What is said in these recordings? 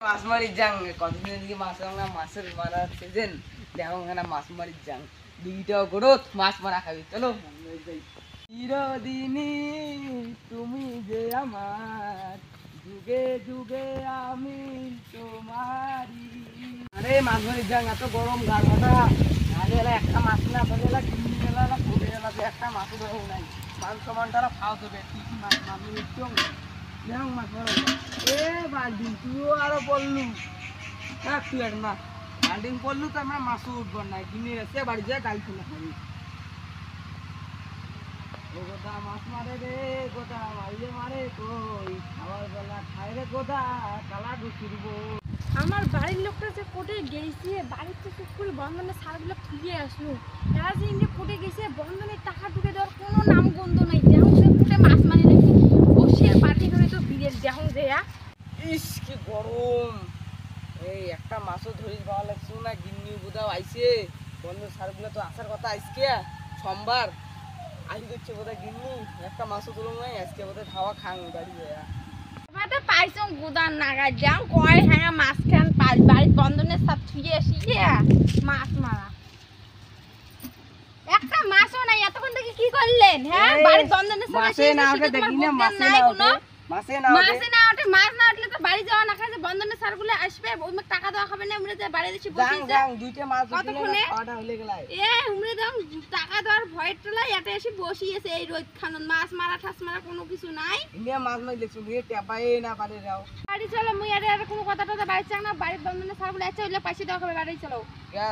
মাছ মারি যাং কতদিন দিকে মাছ না মাছের মারার সিজন দেখো না মাছ মারি যাং দুইটা গরত মাছ মারা খাবি চলো যাই চিরদিনই তুমি যে আমার যুগে যুগে আমি তোমারি আরে মাছ মারি যাং এত গরম গা কথা আগে একটা মাছ না ধরে কিনে গেলা না ঘুরে গেলা একটা মাছ ধরে নাই মান সমান তারা খাওয়া দেবে কি কি মাছ মাছ নিচ্ছ দেখো মাছ মারা এ বালদিন তুইও আরো বললু তুই এক না বালদিন বললু তো আমরা মাছ উঠবো না কিনে এসে বাড়ি যায় ডাল খুলে খাবি ও গোটা মাছ মারে রে গোটা মারিয়ে মারে কই খাবার বেলা খাই রে গোটা কালা ঢুকিরবো আমার বাড়ির লোকটা যে কোটে গেছে বাড়ির তো চুপ করে বন্ধনের সারগুলো খুলে আসলো এরা যে ইন্ডিয়া কোটে গেছে বন্ধনের টাকা ঢুকে দেওয়ার কোনো নাম গন্ধ নাই দেখুন যে কোটে মাছ মানে নাকি বসে পার্টি করে তো বিয়ের দেখুন যে ইস কি গরম এই একটা মাছও ধরিস ভালো লাগছে না গিন্নি বোধহয় আইসে বন্ধ সারগুলো তো আসার কথা আজকে সোমবার আইসি দিচ্ছে বোধহয় গিন্নি একটা মাছও তুলো নাই আজকে বোধহয় খাওয়া খাং বাড়ি যায় তো পাইছং গুদান নাগা যাও কয় হ্যাঁ মাছ খান পাঁচ বাড়ির বন্ধনের সব ছুঁয়ে আসি মাছ মারা একটা মাছও নাই এতক্ষণ থেকে কি করলেন হ্যাঁ বাড়ির বন্ধনের সব মাছে না ওঠে দেখি না মাছে না ওঠে মাছে না ওঠে মাছ না উঠলে তো বাড়ি যাওয়া না খায় বন্ধনের সারগুলো আসবে ওই টাকা দেওয়া হবে না উমরে যে বাড়ি এসে বসে যাং দুইটা মাছ দিলে খাওয়াটা হলে গেলাই উমরে দাও টাকা দেওয়ার ভয় টলাই এটা এসে বসিয়েছে এই রোদ খানন মাছ মারা ঠাস মারা কোনো কিছু নাই ইন্ডিয়া মাছ মাছ দেখছো রে টেপাই না পারে যাও বাড়ি চলো মুই আর কোনো কথা টথা বাড়ি চাং না বাড়ির বন্ধনের সারগুলো আছে ওইলে পয়সা দেওয়া হবে বাড়ি চলো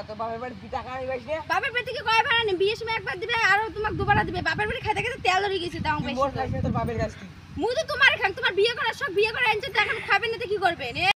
তো বাপের বাড়ি কি টাকা নিবাস রে বাপের বাড়ি থেকে কয় ভাড়া নি বিয়ের সময় একবার দিবে আর তোমাকে দুবার দিবে বাপের বাড়ি খাইতে খাইতে তেল ধরে গেছে দাও বেশি মোর খাইছে তোর বাপের কাছ থেকে মুই তো তোমার খান তোমার বিয়ে করার সব বিয়ে করে আনছে এখন খাবে না তো কি করবে